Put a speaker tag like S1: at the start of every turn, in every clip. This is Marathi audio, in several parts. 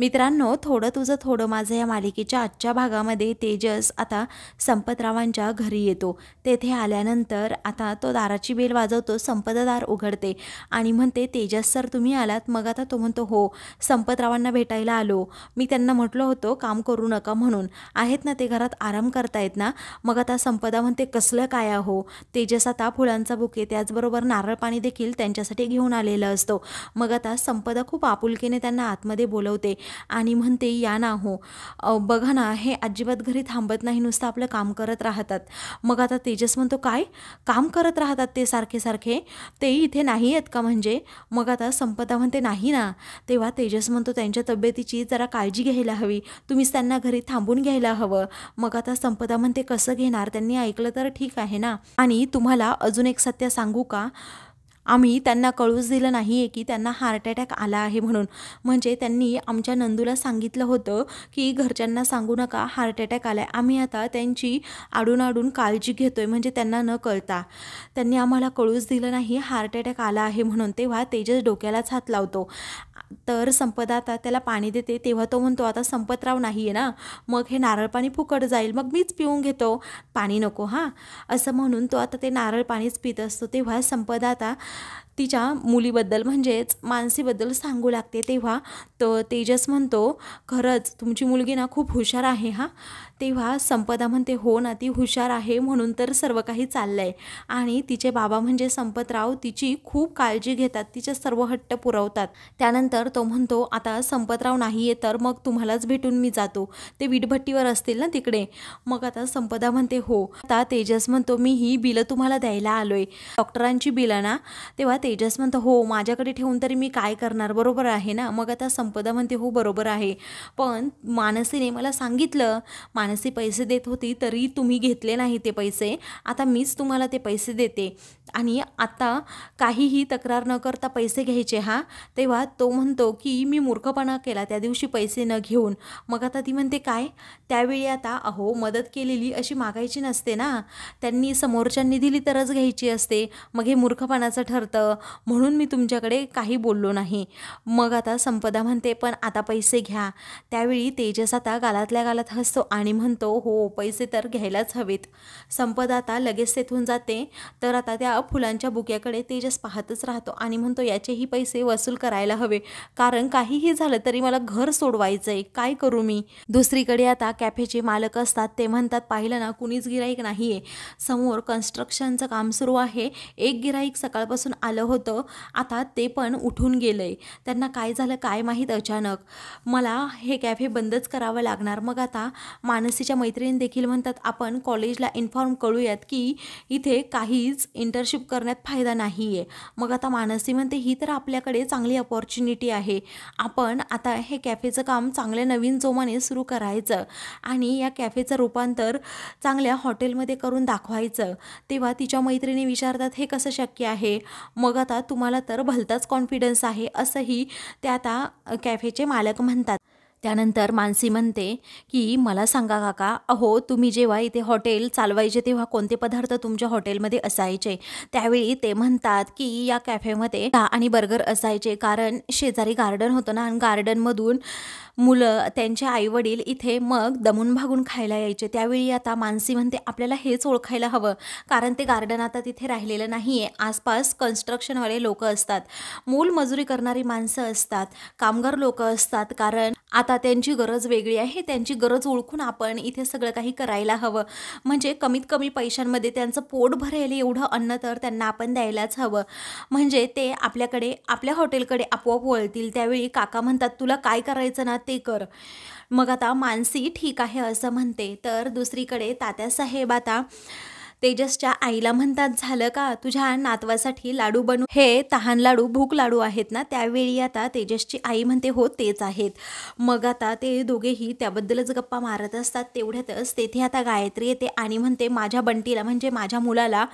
S1: मित्रांनो, थोडं तुझं थोडं माझं या मालिकेच्या आजच्या भागामध्ये तेजस आता संपतरावांच्या घरी येतो. तेथे आल्यानंतर आता तो दाराची बेल वाजवतो. संपदा दार उघडते आणि म्हणते, तेजस सर तुम्ही आलात? मग आता तो म्हणतो, हो संपतरावांना भेटायला आलो. मी त्यांना म्हटलं होतं काम करू नका म्हणून. आहेत ना ते घरात आराम करतायत ना? मग आता संपदा म्हणते, कसलं काय आहो? तेजस आता फुलांचा बुके त्याचबरोबर नारळ पाणी देखील त्यांच्यासाठी घेऊन आलेलं असतो. मग आता संपदा खूप आपुलकीने त्यांना आतमध्ये बोलवते आणि म्हणते, या ना हो, बघा ना हे अजिबात घरी थांबत नाही, नुसतं आपलं काम करत राहतात. मग आता तेजस म्हणतो, काय काम करत राहतात ते सारखे सारखे? ते इथे नाही आहेत का म्हणजे? मग आता संपदा म्हणते, नाही ना. तेव्हा तेजस म्हणतो, त्यांच्या तब्येतीची जरा काळजी घ्यायला हवी, तुम्हीच त्यांना घरी थांबून घ्यायला हवं. मग आता संपदा म्हणते, कसं घेणार? त्यांनी ऐकलं तर ठीक आहे ना. आणि तुम्हाला अजून एक सत्य सांगू का? आम्ही त्यांना कळूच दिलं नाही आहे की त्यांना हार्ट अटॅक आला आहे म्हणून. म्हणजे त्यांनी आमच्या नंदूला सांगितलं होतं की घरच्यांना सांगू नका हार्ट अटॅक आला आहे. आम्ही आता त्यांची आडून काळजी घेतो आहे, म्हणजे त्यांना न कळता. त्यांनी आम्हाला कळूच दिलं नाही हार्ट अटॅक आला आहे म्हणून. तेव्हा तेजस डोक्यालाच हात लावतो. तर संपदा आता त्याला पाणी देते. तेव्हा तो म्हणतो, आता संपतराव नाही आहे ना, मग हे नारळ पाणी फुकट जाईल, मग मीच पिऊन घेतो, पाणी नको हां, असं म्हणून तो आता ते नारळ पाणीच पित असतो. तेव्हा संपदा आता तिच्या मुलीबद्दल म्हणजेच मानसीबद्दल सांगू लागते. तेव्हा तो तेजस म्हणतो, खरंच तुमची मुलगी ना खूप हुशार आहे हां. तेव्हा संपदा म्हणते, हो ना ती हुशार आहे म्हणून तर सर्व काही चाललं आहे. आणि तिचे बाबा म्हणजे संपतराव तिची खूप काळजी घेतात, तिचे सर्व हट्ट पुरवतात. त्यानंतर तो म्हणतो, आता संपतराव नाही आहे तर मग तुम्हालाच भेटून मी जातो, ते वीटभट्टीवर असतील ना तिकडे. मग आता संपदा म्हणते, हो. आता तेजस म्हणतो, मी ही बिलं तुम्हाला द्यायला आलो आहे, डॉक्टरांची बिलं ना. तेव्हा तेजस म्हणतो, हो माझ्याकडे ठेवून तरी मी काय करणार, बरोबर आहे ना. मग आता संपदा म्हणते, हो बरोबर आहे, पण मानसीने मला सांगितलं, मानसी पैसे देत होती तरी तुम्ही घेतले नाही ते पैसे, आता मीच तुम्हाला ते पैसे देते आणि आता काहीही तक्रार न करता पैसे घ्यायचे हां. तेव्हा तो म्हणतो की मी मूर्खपणा केला त्या दिवशी पैसे न घेऊन. मग आता ती म्हणते, काय त्यावेळी? आता अहो मदत केलेली अशी मागायची नसते ना, त्यांनी समोरच्यांनी दिली तरच घ्यायची असते, मग हे मूर्खपणाचं ठरतं, म्हणून मी तुमच्याकडे काही बोललो नाही. मग आता संपदा म्हणते, पण आता पैसे घ्या. त्यावेळी तेजस आता गालातल्या गालात हसतो आणि म्हणतो, हो पैसे तर घ्यायलाच हवेत. संपदा आता लगेच तेथून जाते. तर आता त्या फुलांच्या बुक्याकडे तेजस पाहतच राहतो आणि म्हणतो, याचेही पैसे वसूल करायला हवे, कारण काहीही झालं तरी मला घर सोडवायचं आहे, काय करू मी. दुसरीकडे आता कॅफेचे मालक असतात, ते म्हणतात, पाहिलं ना कुणीच गिराईक नाही आहे, समोर कन्स्ट्रक्शनचं काम सुरू आहे, एक गिराईक सकाळपासून आलं होतं, आता ते पण उठून गेलं आहे, त्यांना काय झालं काय माहीत अचानक, मला हे कॅफे बंदच करावं लागणार. मग आता मानसीच्या मैत्रिणी देखील म्हणतात, आपण कॉलेजला इन्फॉर्म करूयात की इथे काहीच इंटर्नशिप करण्यात फायदा नाही आहे. मग आता मानसी म्हणते, ही तर आपल्याकडे चांगली अपॉर्च्युनिटी आहे, आपण आता हे कॅफेचं काम चांगल्या नवीन जोमाने सुरू करायचं आणि या कॅफेचं रूपांतर चांगल्या हॉटेलमध्ये करून दाखवायचं. तेव्हा तिच्या मैत्रिणी विचारतात, हे कसं शक्य आहे? मग आता तुम्हाला तर भलताच कॉन्फिडन्स आहे, असंही ते आता कॅफेचे मालक म्हणतात. त्यानंतर मानसी म्हणते की मला सांगा काका, अहो तुम्ही जेव्हा इथे हॉटेल चालवायचे तेव्हा कोणते पदार्थ तुमच्या हॉटेलमध्ये असायचे? त्यावेळी ते म्हणतात की या कॅफेमध्ये चहा आणि बर्गर असायचे, कारण शेजारी गार्डन होतं ना, आणि गार्डनमधून मुलं त्यांचे आईवडील इथे मग दमून भागून खायला यायचे. त्यावेळी आता मानसी म्हणते, आपल्याला हेच ओळखायला हवं, कारण ते गार्डन आता तिथे राहिलेलं नाही आहे, आसपास कन्स्ट्रक्शनवाले लोक असतात, मोलमजुरी करणारी माणसं असतात, कामगार लोक असतात, कारण आता त्यांची गरज वेगळी आहे, त्यांची गरज ओळखून आपण इथे सगळं काही करायला हवं, म्हणजे कमीत कमी पैशांमध्ये त्यांचं पोट भरेल एवढं अन्न तर त्यांना आपण द्यायलाच हवं, म्हणजे ते आपल्याकडे आपल्या हॉटेलकडे आपोआप वळतील. त्यावेळी काका म्हणतात, तुला काय करायचं ना ते कर. मग आता मानसी ठीक आहे असं म्हणते. तर दुसरीकडे तात्यासाहेब आता तेजसच्या आईला म्हणतात, झालं का तुझ्या नातवासाठी लाडू बनवू, हे तहान लाडू भूक लाडू आहेत ना. त्यावेळी आता तेजसची आई म्हणते, हो तेच आहेत. मग आता ते दोघेही त्याबद्दलच गप्पा मारत असतात. तेवढ्यातच तेथे आता गायत्री येते आणि म्हणते, माझ्या बंटीला म्हणजे माझ्या मुलाला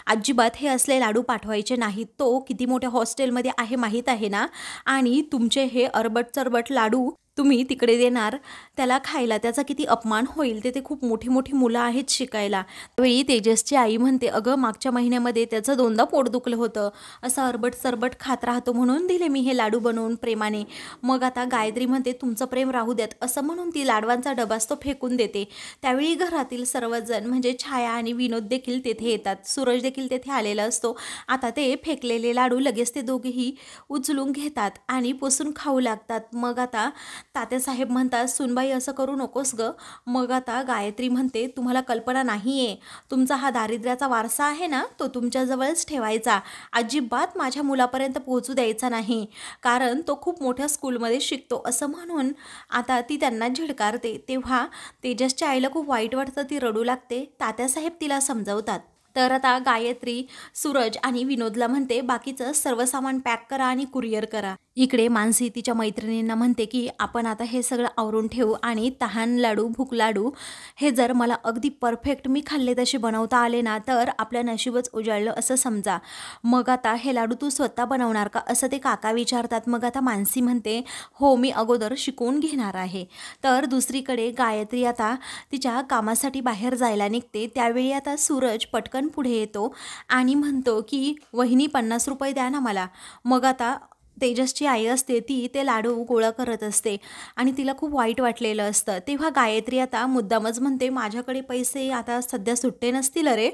S1: अजिबात हे असले लाडू पाठवायचे नाहीत, तो किती मोठ्या हॉस्टेलमध्ये आहे माहीत आहे ना, आणि तुमचे हे अरबट चरबट लाडू तुम्ही तिकडे देणार त्याला खायला, त्याचा किती अपमान होईल, ते खूप मोठी मोठी मुलं आहेत शिकायला. त्यावेळी तेजसची आई म्हणते, अगं मागच्या महिन्यामध्ये त्याचं 2दा पोट दुखलं होतं, असं अरबट सरबट खात राहतो म्हणून दिले मी हे लाडू बनवून प्रेमाने. मग आता गायत्री म्हणते, तुमचं प्रेम राहू द्यात, असं म्हणून ती लाडवांचा डबाच तो फेकून देते. त्यावेळी घरातील सर्वजण म्हणजे छाया आणि विनोद देखील तेथे येतात. सूरज देखील तेथे आलेला असतो. आता ते फेकलेले लाडू लगेच ते दोघेही उचलून घेतात आणि पुसून खाऊ लागतात. मग आता तात्यासाहेब म्हणतात, सुनबाई असं करू नकोस ग. मग आता गायत्री म्हणते, तुम्हाला कल्पना नाही आहे, तुमचा हा दारिद्र्याचा वारसा आहे ना, तो तुमच्याजवळच ठेवायचा, अजिबात माझ्या मुलापर्यंत पोहोचू द्यायचा नाही, कारण तो खूप मोठ्या स्कूलमध्ये शिकतो, असं म्हणून आता ती त्यांना झिडकारते. तेव्हा तेजसच्या आईला खूप वाईट वाटतं, ती रडू लागते. तात्यासाहेब तिला समजावतात. तर आता गायत्री सूरज आणि विनोदला म्हणते, बाकीचं सर्व सामान पॅक करा आणि कुरिअर करा. इकडे मानसी तिच्या मैत्रिणींना म्हणते की आपण आता हे सगळं आवरून ठेवू आणि तहान लाडू, भूक लाडू हे जर मला अगदी परफेक्ट मी खाल्ले तसे बनवता आले ना, तर आपलं नशीबच उजळलं असं समजा. मग आता हे लाडू तू स्वतः बनवणार का, असं ते काका विचारतात. मग आता मानसी म्हणते, हो मी अगोदर शिकवून घेणार आहे. तर दुसरीकडे गायत्री आता तिच्या कामासाठी बाहेर जायला निघते. त्यावेळी आता सूरज पटकन पुढे येतो आणि म्हणतो की वहिनी 50 रुपये द्या ना मला. मग आता तेजसची आई असते, ती ते लाडू गोळा करत असते आणि तिला खूप वाईट वाटलेलं असतं. तेव्हा गायत्री आता मुद्दामच म्हणते, माझ्याकडे पैसे आता सध्या सुट्टे नसतील अरे,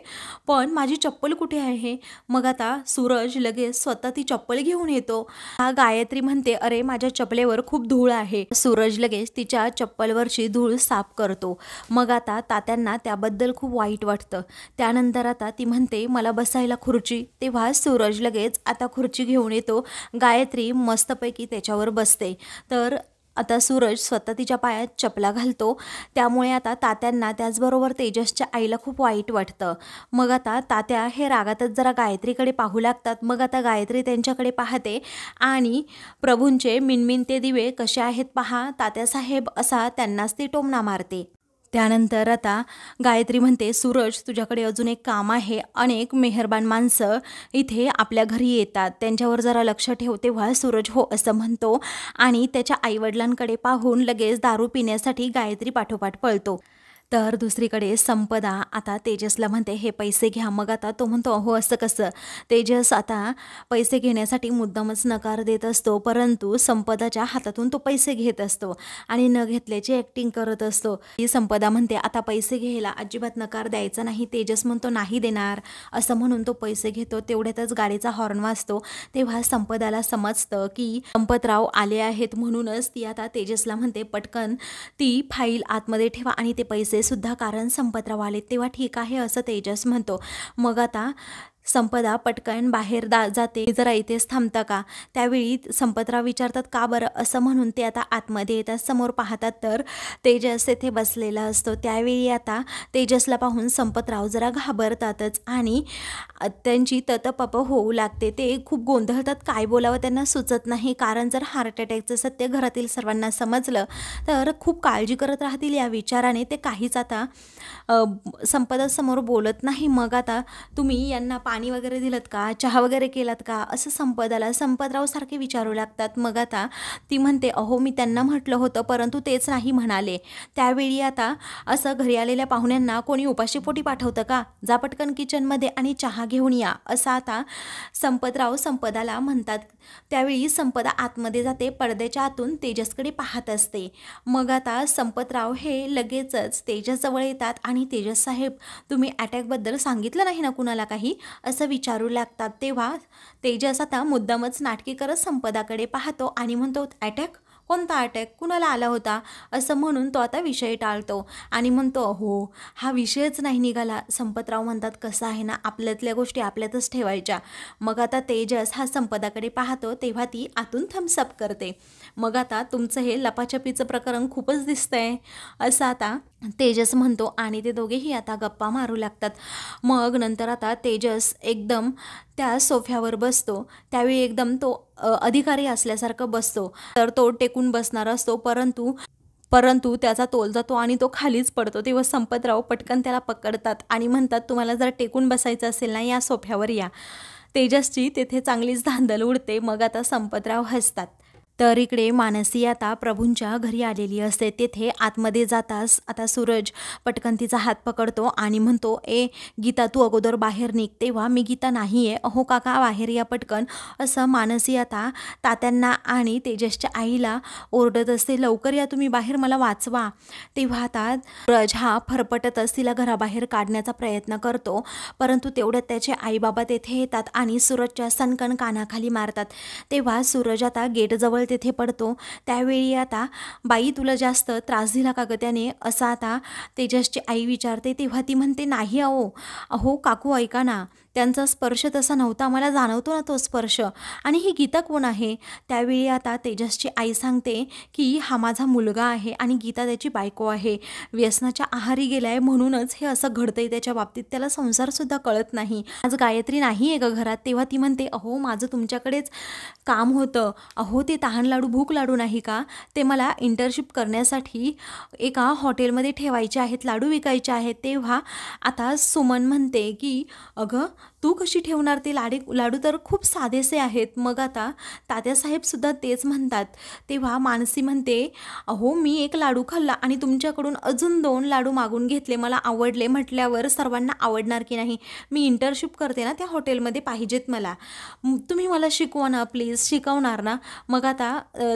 S1: पण माझी चप्पल कुठे आहे. मग आता सूरज लगेच स्वतः ती चप्पल घेऊन येतो. गायत्री म्हणते, अरे माझ्या चपलेवर खूप धूळ आहे. सूरज लगेच तिच्या चप्पलवरची धूळ साफ करतो. मग आता तात्यांना त्याबद्दल खूप वाईट वाटतं. त्यानंतर आता ती म्हणते, मला बसायला खुर्ची. तेव्हा सूरज लगेच आता खुर्ची घेऊन येतो. गायत्री मस्तपैकी त्याच्यावर बसते. तर आता सूरज स्वतः तिच्या पायात चपला घालतो. त्यामुळे आता तात्यांना त्याचबरोबर तेजसच्या आईला खूप वाईट वाटतं. मग आता तात्या हे रागातच जरा गायत्रीकडे पाहू लागतात. मग आता गायत्री त्यांच्याकडे पाहते आणि प्रभूंचे मिनमिनते दिवे कसे आहेत पहा तात्यासाहेब, असा त्यांनाच ती टोमणा मारते. त्यानंतर आता गायत्री म्हणते, सूरज तुझ्याकडे अजून एक काम आहे. अनेक मेहरबान माणसं इथे आपल्या घरी येतात, त्यांच्यावर जरा लक्ष ठेव. तेव्हा सूरज हो असं म्हणतो आणि त्याच्या आईवडिलांकडे पाहून लगेच दारू पिण्यासाठी गायत्री पाठोपाठ पळतो. तर दुसरीकडे संपदा आता तेजसला म्हणते, हे पैसे घ्या. मग आता तो म्हणतो, अहो असं कसं. तेजस आता पैसे घेण्यासाठी मुद्दामच नकार देत असतो, परंतु संपदाच्या हातातून तो पैसे घेत असतो आणि न घेतल्याची ॲक्टिंग करत असतो. ही संपदा म्हणते, आता पैसे घ्यायला अजिबात नकार द्यायचा नाही. तेजस म्हणतो, नाही देणार, असं म्हणून तो पैसे घेतो. तेवढ्यातच गाडीचा हॉर्न वाजतो. तेव्हा संपदाला समजतं की संपतराव आले आहेत, म्हणूनच ती आता तेजसला म्हणते, पटकन ती फाईल आतमध्ये ठेवा आणि ते पैसे सुद्धा, कारण संपतराव आले. तेव्हा ठीक आहे असं तेजस म्हणतो. मग आता संपदा पटकन बाहेर जाते, जरा इथेच थांबता का. त्यावेळी संपतराव विचारतात, का बरं, असं म्हणून ते आता आतमध्ये येतात. समोर पाहतात तर तेजस तेथे बसलेला असतो. त्यावेळी आता तेजसला पाहून संपतराव जरा घाबरतातच आणि त्यांची ततपप होऊ लागते. ते खूप गोंधळतात, काय बोलावं त्यांना सुचत नाही, कारण जर हार्ट अटॅकचं सत्य घरातील सर्वांना समजलं तर खूप काळजी करत राहतील या विचाराने ते काहीच आता संपदासमोर बोलत नाही. मग आता तुम्ही यांना पाणी वगैरे दिलत का, चहा वगैरे केलात का, असं संपतराव सारखे विचारू लागतात. मग आता ती म्हणते, अहो मी त्यांना म्हटलं होतं, परंतु तेच नाही म्हणाले. त्यावेळी आता असं घरी आलेल्या पाहुण्यांना कोणी उपाशीपोटी पाठवतं का, जा पटकन किचनमध्ये आणि चहा घेऊन या, असं आता संपतराव संपदाला म्हणतात. त्यावेळी संपदा आतमध्ये जाते, पडद्याच्या आतून तेजसकडे पाहत असते. मग आता संपतराव हे लगेचच तेजसजवळ येतात आणि तेजस साहेब, तुम्ही अटॅकबद्दल सांगितलं नाही ना कुणाला काही, असं विचारू लागतात. तेव्हा तेजस आता मुद्दामच नाटकी करत संपदाकडे पाहतो आणि म्हणतो, अटॅक, कोणता अटॅक, कुणाला आला होता, असं म्हणून तो आता विषय टाळतो आणि म्हणतो, हो हा विषयच नाही निघाला. संपतराव म्हणतात, कसं आहे ना, आपल्यातल्या गोष्टी आपल्यातच ठेवायच्या. मग आता तेजस हा संपदाकडे पाहतो, तेव्हा ती आतून थम्सअप करते. मग आता तुमचं हे लपाछपीचं प्रकरण खूपच दिसतंय, असं आता तेजस म्हणतो आणि ते दोघेही आता गप्पा मारू लागतात. मग नंतर आता तेजस एकदम त्या सोफ्यावर बसतो. त्यावेळी एकदम तो अधिकारी असल्यासारखं बसतो. तर तो टेकून बसणार असतो, परंतु त्याचा तोल जातो आणि तो खालीच पडतो. तेव्हा संपतराव पटकन त्याला पकडतात आणि म्हणतात, तुम्हाला जर टेकून बसायचं असेल ना, या सोफ्यावर या. तेजसची तेथे चांगलीच धांदल उडते. मग आता संपतराव हसतात. तर इकडे मानसी आता प्रभूंच्या घरी आलेली असते. तेथे आतमध्ये जाताच आता सूरज पटकन तिचा हात पकडतो आणि म्हणतो, ए गीता, तू अगोदर बाहेर निघ. तेव्हा मी गीता नाही आहे. अहो काका, बाहेर या पटकन, असं मानसी आता तात्यांना आणि तेजसच्या आईला ओरडत असते. लवकर या तुम्ही बाहेर, मला वाचवा. तेव्हा आता सूरज हा फरफटतच तिला घराबाहेर काढण्याचा प्रयत्न करतो, परंतु तेवढ्यात त्याचे आईबाबा तेथे येतात आणि सूरजच्या सणकण कानाखाली मारतात. तेव्हा सूरज आता गेटजवळ तेथे पडतो. त्यावेळी आता, बाई तुला जास्त त्रास दिला का ग त्याने, असं आता तेजसची आई विचारते. तेव्हा ती म्हणते, नाही अहो काकू ऐका ना, त्यांचा स्पर्श तसा नव्हता, मला जाणवतो ना तो स्पर्श. आणि ही गीता कोण आहे? त्यावेळी आता तेजसची आई सांगते की हा माझा मुलगा आहे आणि गीता त्याची बायको आहे. व्यसनाच्या आहारी गेलाय म्हणूनच हे असं घडतंय त्याच्या बाबतीत, त्याला संसारसुद्धा कळत नाही. आज गायत्री नाही आहे ग घरात. तेव्हा ती म्हणते, अहो माझं तुमच्याकडेच काम होतं. अहो ते तहान लाडू भूक लाडू नाही का, ते मला इंटर्नशिप करण्यासाठी एका हॉटेलमध्ये ठेवायचे आहेत, लाडू विकायचे आहेत. तेव्हा आता सुमन म्हणते की अगं तू कशी ठेवणार, ते लाडू तर खूप साधेसे आहेत. मग आता तात्यासाहेबसुद्धा तेच म्हणतात. तेव्हा मानसी म्हणते, अहो मी एक लाडू खाल्ला आणि तुमच्याकडून अजून 2 लाडू मागून घेतले, मला आवडले. म्हटल्यावर सर्वांना आवडणार की नाही, मी इंटर्नशिप करते ना त्या हॉटेलमध्ये, पाहिजेत मला, तुम्ही मला शिकवा ना प्लीज, शिकवणार ना. मग आता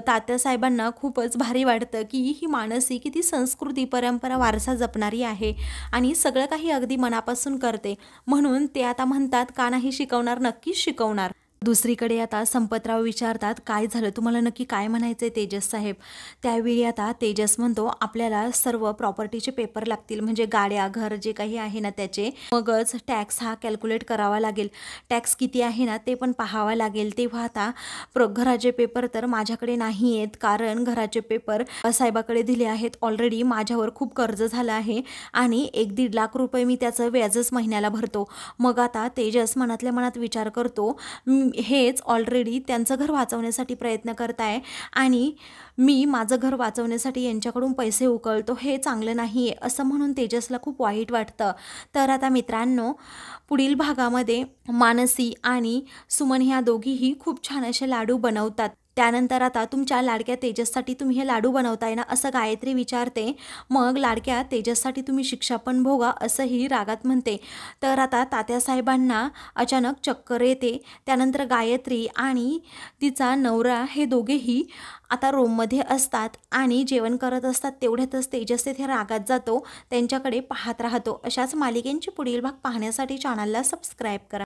S1: तात्यासाहेबांना खूपच भारी वाटतं की ही मानसी किती संस्कृती परंपरा वारसा जपणारी आहे आणि सगळं काही अगदी मनापासून करते. म्हणून ते आता म्हणतात, का नाही शिकवणार, नक्कीच शिकवणार. दुसरीकडे आता संपतराव विचारतात, काय झालं, तुम्हाला नक्की काय म्हणायचं आहे तेजस साहेब? त्यावेळी आता तेजस म्हणतो, आपल्याला सर्व प्रॉपर्टीचे पेपर लागतील, म्हणजे गाड्या, घर जे काही आहे ना त्याचे, मगच टॅक्स हा कॅल्क्युलेट करावा लागेल. टॅक्स किती आहे ना ते पण पाहावा लागेल. तेव्हा आता घराचे पेपर तर माझ्याकडे नाही आहेत, कारण घराचे पेपर साहेबाकडे दिले आहेत ऑलरेडी. माझ्यावर खूप कर्ज झालं आहे आणि 1-1.5 लाख रुपये मी त्याचं व्याजच महिन्याला भरतो. मग आता तेजस मनातल्या मनात विचार करतो, हेच ऑलरेडी त्यांचं घर वाचवण्यासाठी प्रयत्न करताय आणि मी माझं घर वाचवण्यासाठी यांच्याकडून पैसे उकळतो, हे चांगलं नाही आहे, असं म्हणून तेजसला खूप वाईट वाटतं. तर आता मित्रांनो, पुढील भागामध्ये मानसी आणि सुमन ह्या दोघीही खूप छान असे लाडू बनवतात. त्यानंतर आता तुमच्या लाडक्या तेजससाठी तुम्ही हे लाडू बनवताय ना, असं गायत्री विचारते. मग लाडक्या तेजससाठी तुम्ही शिक्षा पण भोगा, असंही रागात म्हणते. तर आता तात्यासाहेबांना अचानक चक्कर येते. त्यानंतर गायत्री आणि तिचा नवरा हे दोघेही आता रूममध्ये असतात आणि जेवण करत असतात. तेवढ्यातच तेजस तेथे रागात जातो, त्यांच्याकडे पाहत राहतो. अशाच मालिकेंची पुढील भाग पाहण्यासाठी चॅनलला सबस्क्राईब करा.